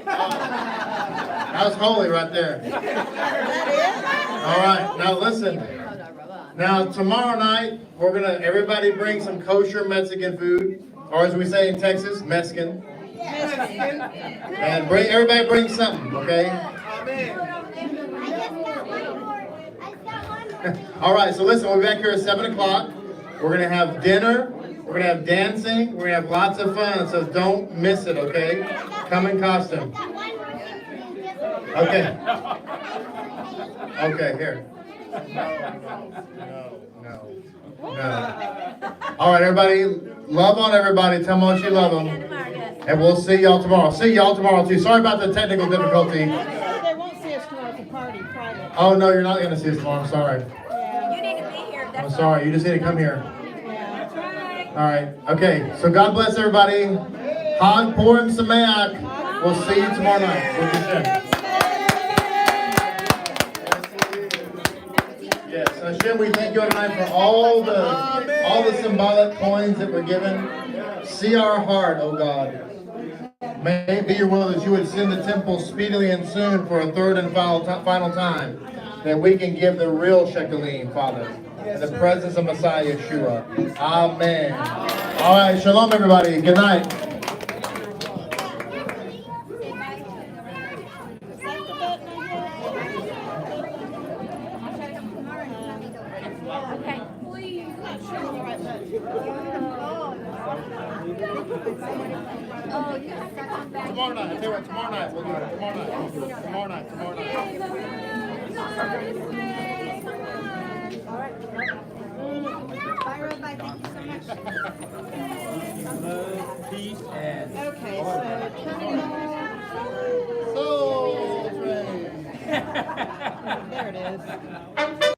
That was holy right there. All right, now listen. Now tomorrow night, we're gonna everybody bring some kosher Mexican food, or as we say in Texas, Mexican. And everybody bring something, okay? All right, so listen, we'll be back here at 7 o'clock. We're gonna have dinner. We're gonna have dancing. We're gonna have lots of fun, so don't miss it, okay? Come in costume. Okay. Okay, here. No. All right, everybody, love on everybody. Tell them how much you love them. And we'll see y'all tomorrow. See y'all tomorrow, too. Sorry about the technical difficulty. They won't see us tomorrow at the party Friday. Oh, no, you're not going to see us tomorrow. I'm sorry. You need to be here. I'm sorry. You just need to come here. All right. Okay. So God bless everybody. Hag Purim Sameach. We'll see you tomorrow night. Yes, Hashem, we thank you tonight for all the symbolic coins that were given. See our heart, oh God. May it be your will that you would send the temple speedily and soon for a third and final time, that we can give the real shekalim, Father, in the presence of Messiah Yeshua. Amen. All right, shalom, everybody. Good night. Oh, you have to come back. Tomorrow night. I tell you what, tomorrow night. We'll do it. Tomorrow night. Bye, Rabbi. Thank you so much. Love, peace, and Okay, so Soul train. there it is.